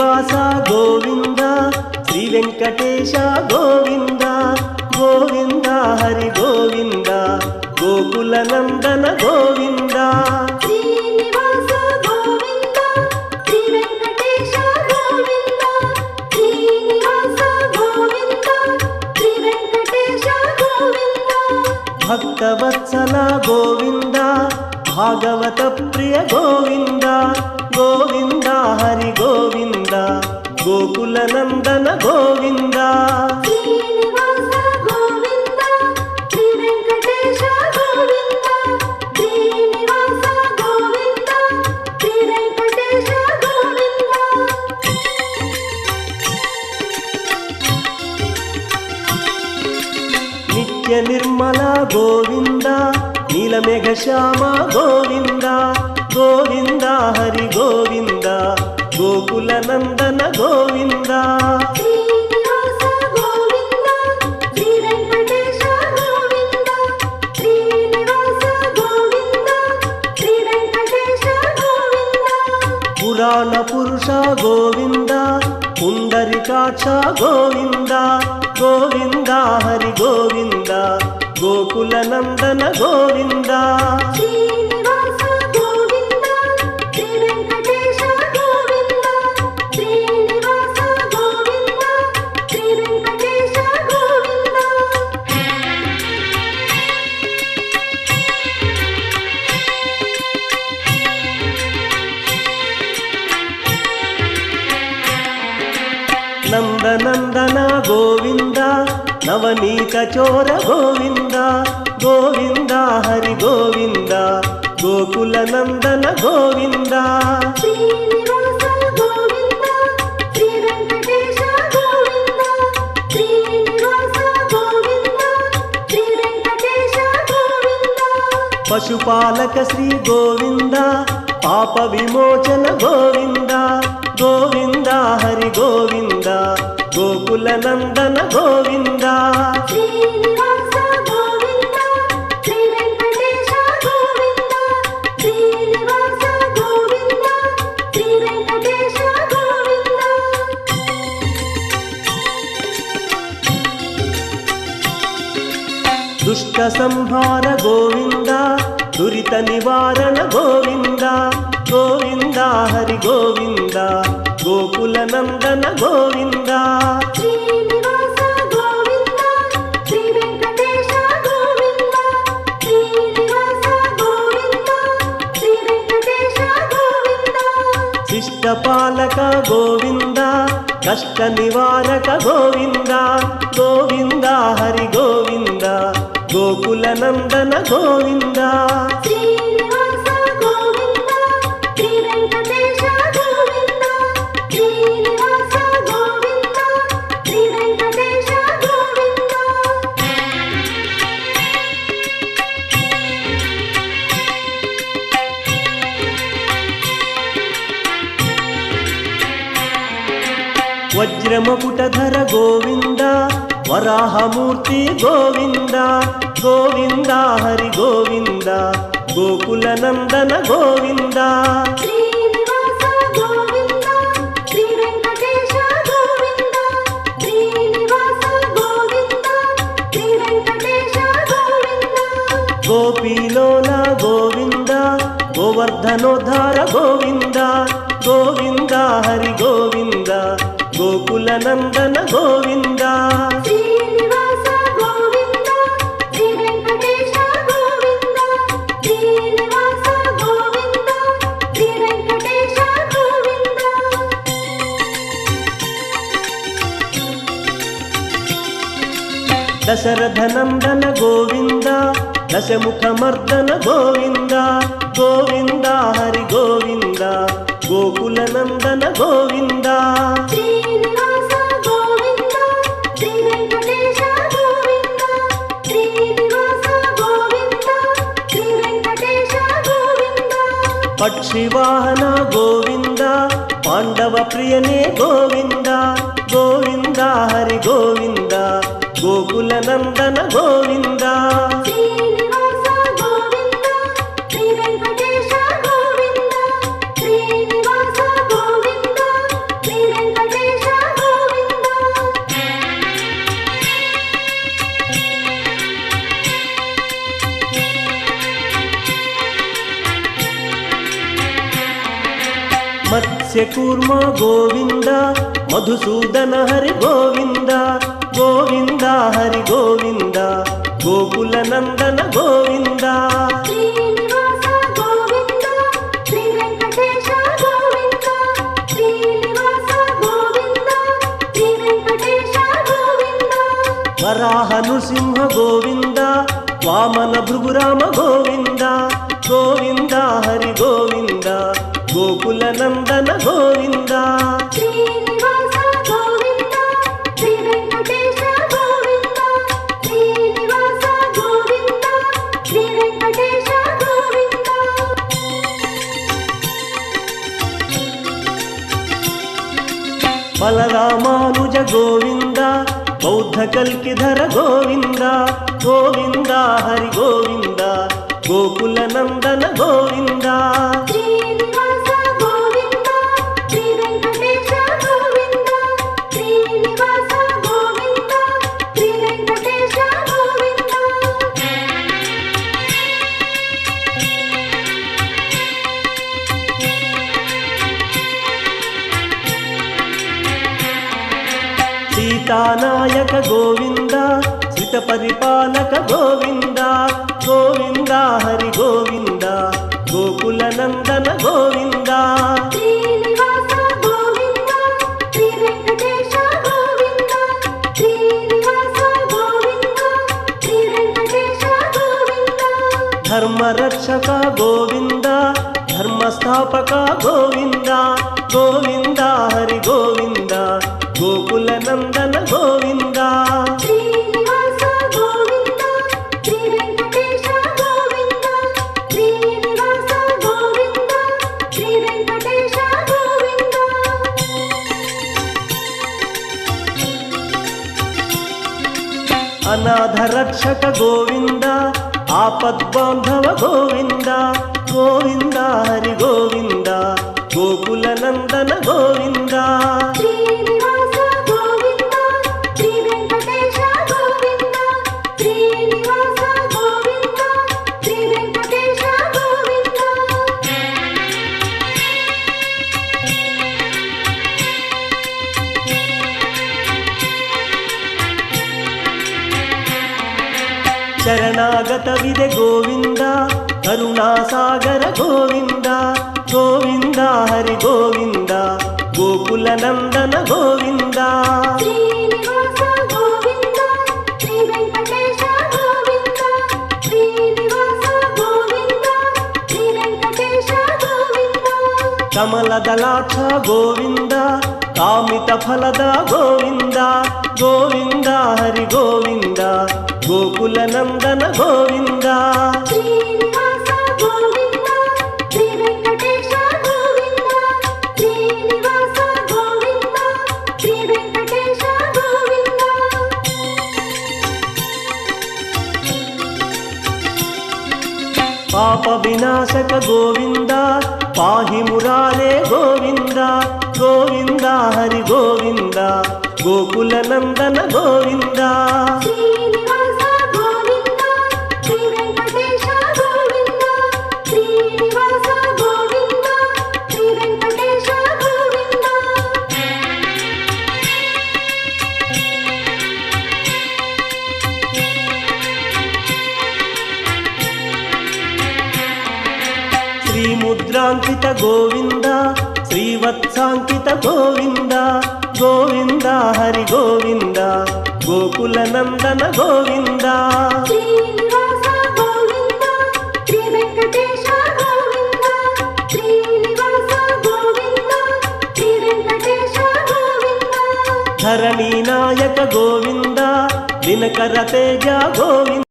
శ్రీనివాస గోవింద శ్రీ వెంకటేశ గోవింద గోవింద హరి గోవింద గోకుల నందన గోవింద శ్రీనివాస గోవింద శ్రీ వెంకటేశ గోవింద శ్రీనివాస గోవింద శ్రీ వెంకటేశ గోవింద భక్తవత్సల గోవింద భాగవత ప్రియ గోవింద గోవింద హరి గోవింద గోకుల నందన గోవింద శ్రీనివాస గోవింద శ్రీ వెంకటేశ గోవింద శ్రీనివాస గోవింద శ్రీ వెంకటేశ గోవింద నిత్య నిర్మల గోవింద నీలమేఘ శ్యామ గోవింద గోవింద హరి గోవింద గోకుల నందన గోవింద శ్రీనివాస గోవింద శ్రీ వెంకటేశ గోవింద శ్రీనివాస గోవింద శ్రీ వెంకటేశ గోవింద పురాణ పురుష గోవింద పుండరికాక్ష గోవింద గోవింద హరి గోవింద గోకుల నందన గోవింద శ్రీనివాస గోవింద శ్రీ వెంకటేశ గోవింద శ్రీనివాస గోవింద శ్రీ వెంకటేశ గోవింద నందనందన గోవింద నవనీత చోర గోవింద గోవింద హరి గోవింద గోకుల నందన గోవింద శ్రీనివాస గోవింద శ్రీ వెంకటేశ గోవింద శ్రీనివాస గోవింద శ్రీ వెంకటేశ గోవింద పశుపాలక శ్రీ గోవింద పాప విమోచన గోవింద గోవింద హరి గోవింద గోకుల నందన గోవింద శ్రీనివాస గోవింద శ్రీ వెంకటేశ గోవింద శ్రీనివాస గోవింద శ్రీ వెంకటేశ గోవింద దుష్ట సంహార గోవింద దురిత నివారణ గోవింద గోవింద హరి గోవింద గోకుల నందన గోవింద శ్రీనివాస గోవింద శ్రీ వెంకటేశ గోవింద శ్రీనివాస గోవింద శ్రీ వెంకటేశ గోవింద శిష్టపాలక గోవింద కష్ట నివారక గోవింద గోవింద హరి గోవింద గోకుల నందన గోవింద శ్రీనివాస గోవింద శ్రీ వెంకటేశ గోవింద శ్రీనివాస గోవింద శ్రీ వెంకటేశ గోవింద వజ్రమకుటధర గోవింద వరాహమూర్తి గోవింద గోవింద హరి గోవింద గోకుల నందన గోవింద శ్రీనివాస గోవింద శ్రీ వెంకటేశ గోవింద శ్రీనివాస గోవింద శ్రీ వెంకటేశ గోవింద గోపీలోల గోవింద గోవర్ధనోద్ధార గోవింద గోవింద హరి గోవింద గోకుల నందన గోవింద శ్రీనివాస గోవింద శ్రీ వెంకటేశ గోవింద శ్రీనివాస గోవింద శ్రీ వెంకటేశ గోవింద దశరథ నందన గోవింద దశముఖమర్దన గోవింద గోవింద హరి గోవింద గోకుల నందన గోవింద శ్రీనివాస గోవింద శ్రీ వెంకటేశ గోవింద శ్రీనివాస గోవింద శ్రీ వెంకటేశ గోవింద పక్షివాహన గోవింద పాండవ ప్రియనే గోవింద గోవింద హరి గోవింద గోకుల నందన గోవింద శ్రీనివాస గోవింద శ్రీ వెంకటేశ గోవింద శ్రీనివాస గోవింద శ్రీ మత్స్యకూర్మ గోవింద మధుసూదన హరి గోవింద గోవింద హరి గోవింద గోకుల నందన గోవింద శ్రీనివాస గోవింద శ్రీ వెంకటేశ గోవింద శ్రీనివాస గోవింద శ్రీ వెంకటేశ గోవింద వరాహ నృసింహ గోవింద వామన భృగురామ గోవింద గోవింద హరి గోవింద గోకుల నందన గోవింద శ్రీనివాస గోవింద శ్రీ వెంకటేశ గోవింద శ్రీనివాస గోవింద శ్రీ వెంకటేశ గోవింద బలరామానుజ గోవింద బౌద్ధ కల్కిధర గోవింద గోవింద హరి గోవింద గోకుల నందన గోవింద శ్రీనివాస గోవింద శ్రీ వెంకటేశ గోవింద శ్రీనివాస గోవింద శ్రీ వెంకటేశ గోవింద సీతానాయక గోవింద శ్రిత పరిపాలక గోవింద గోవింద హరి గోవింద గోకుల నందన గోవింద శ్రీనివాస గోవింద శ్రీ వెంకటేశ గోవింద శ్రీనివాస గోవింద శ్రీ వెంకటేశ గోవింద ధర్మరక్షక గోవింద ధర్మస్థాపక గోవింద గోవింద హరి గోవింద గోకుల నందన గోవింద శ్రీనివాస గోవింద శ్రీ వెంకటేశ గోవింద శ్రీనివాస గోవింద శ్రీ వెంకటేశ గోవింద అనాథ రక్షక గోవింద ఆపద్బాంధవ గోవింద గోవింద హరి గోవింద గోకుల నందన గోవింద శ్రీనివాస గోవింద శ్రీ వెంకటేశ గోవింద శ్రీనివాస గోవింద శ్రీ వెంకటేశ గోవింద ಶರಣಾಗತ ವಿದೆ ಗೋವಿಂದ ಕರುಣಾಸಾಗರ ಗೋವಿಂದ ಗೋವಿಂದ ಹರಿ ಗೋವಿಂದ ಗೋಕುಲ ನಂದನ ಗೋವಿಂದ శ్రీనివాస గోవింద శ్రీ వెంకటేశ గోవింద శ్రీనివాస గోవింద శ్రీ వెంకటేశ గోవింద ಕಮಲದಲಾಕ್ಷ ಗೋವಿಂದ ಕಾಮಿತ ಫಲದ ಗೋವಿಂದ ಗೋವಿಂದ ಹರಿ ಗೋವಿಂದ ಗೋಕುಲ ನಂದನ ಗೋವಿಂದ శ్రీనివాస గోవింద శ్రీ వెంకటేశ గోవింద శ్రీనివాస గోవింద శ్రీ వెంకటేశ గోవింద ಪಾಪ ವಿನಾಶಕ ಗೋವಿಂದ ಪಾಹಿ ಮುರಾರೇ ಗೋವಿಂದ ಗೋವಿಂದ ಹರಿ ಗೋವಿಂದ ಗೋಕುಲ ನಂದನ ಗೋವಿಂದ శ్రీనివాస గోవింద శ్రీ వెంకటేశ గోవింద శ్రీనివాస గోవింద శ్రీ వెంకటేశ గోవింద శ్రీముద్రాంకిత గోవింద శ్రీవత్సాంకిత గోవింద గోవింద హరి గోవింద గోకుల నందన గోవింద శ్రీనివాస గోవింద శ్రీ వెంకటేశ గోవింద శ్రీనివాస గోవింద శ్రీ వెంకటేశ గోవింద ధరణి నాయక గోవింద దినకర తేజ గోవింద